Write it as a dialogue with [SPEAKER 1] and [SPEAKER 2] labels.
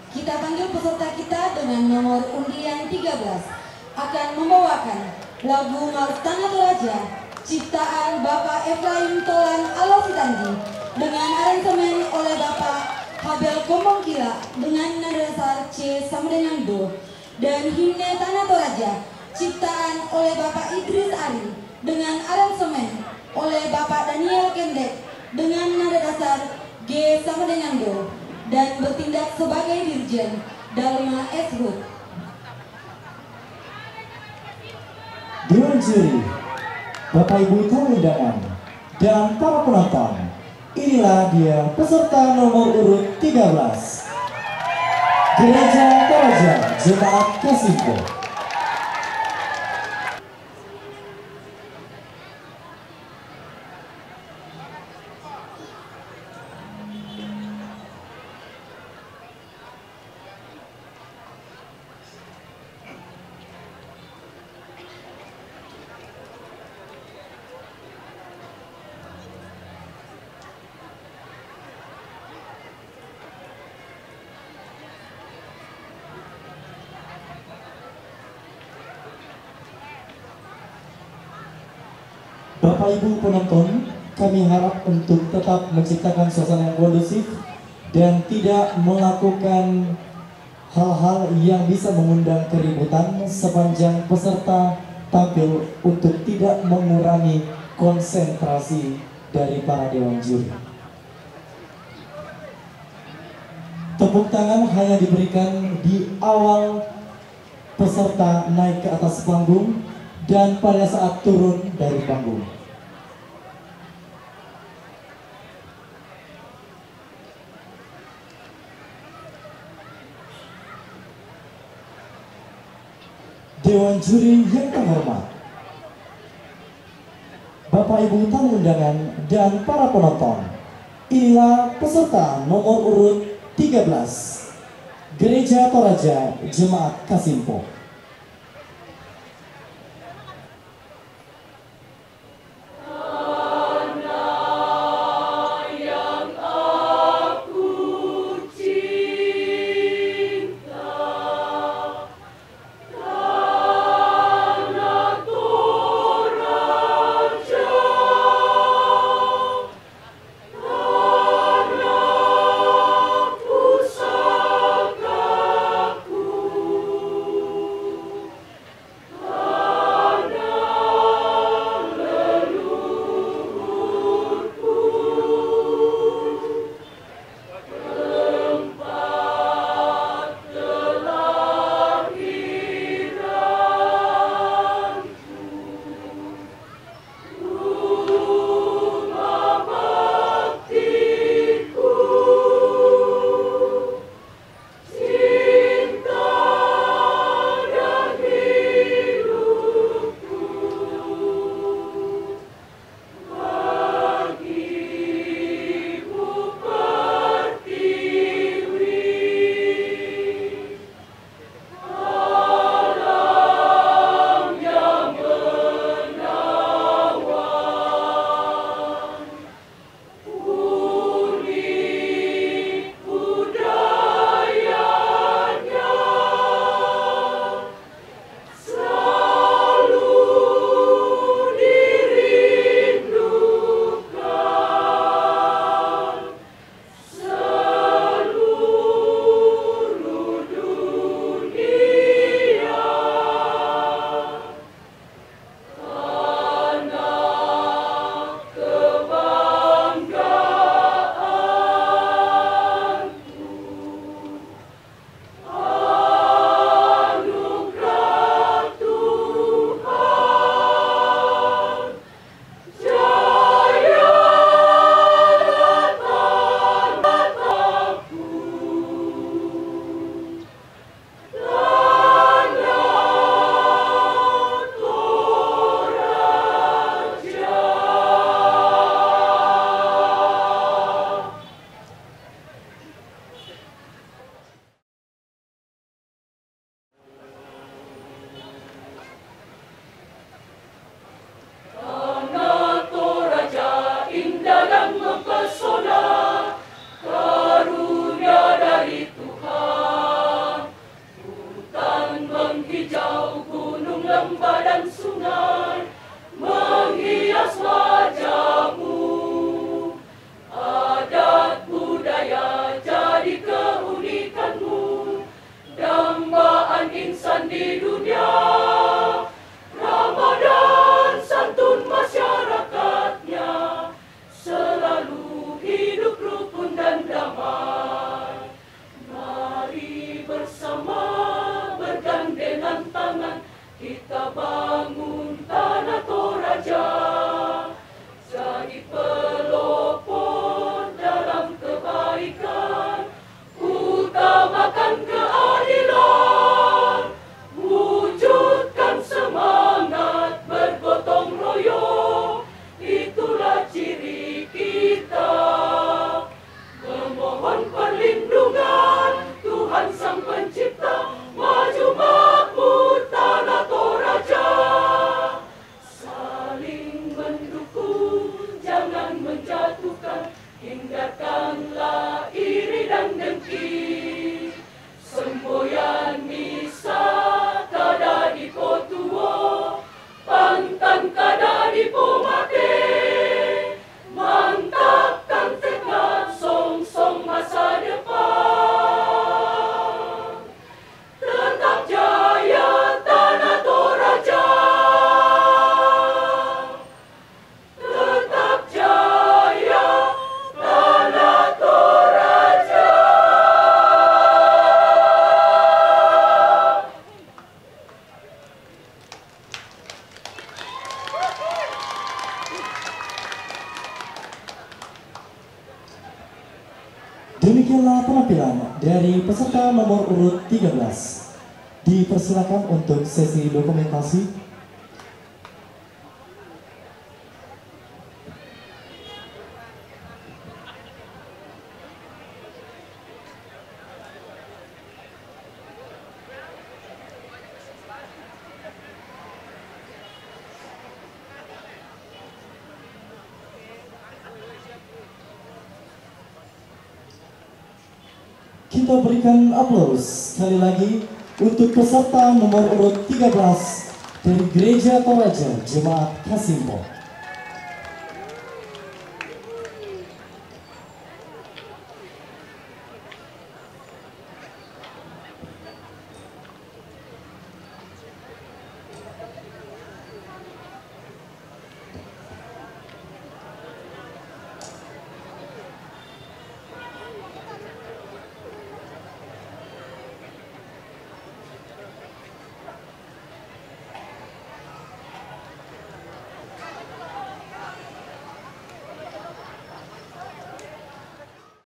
[SPEAKER 1] Kita panggil peserta kita dengan nomor undian 13 akan membawakan lagu Martana Toraja ciptaan Bapak Efraim Tolan Alositandi dengan aransemen oleh Bapak Habel Komongkila dengan nada dasar C sama dengan Do, dan himne Tanah Toraja ciptaan oleh Bapak Idris Ari dengan aransemen oleh Bapak Daniel Kendek dengan nada dasar G sama dengan Do, dan bertindak sebagai Dirjen Dalma S. Hud.
[SPEAKER 2] Dewan juri, Bapak Ibu tamu undangan, dan para penonton, inilah dia peserta nomor urut 13 Gereja Toraja Jemaat Kasimpo. Bapak Ibu penonton, kami harap untuk tetap menciptakan suasana yang kondusif dan tidak melakukan hal-hal yang bisa mengundang keributan sepanjang peserta tampil untuk tidak mengurangi konsentrasi dari para dewan juri. Tepuk tangan hanya diberikan di awal peserta naik ke atas panggung dan pada saat turun dari panggung. Dewan juri yang terhormat, Bapak Ibu tamu undangan dan para penonton, inilah peserta nomor urut 13 Gereja Toraja Jemaat Kasimpo. dari peserta nomor urut 13. Dipersilakan untuk sesi dokumentasi. Kita berikan aplaus sekali lagi untuk peserta nomor urut 13 dari Gereja Toraja Jemaat Kasimpo.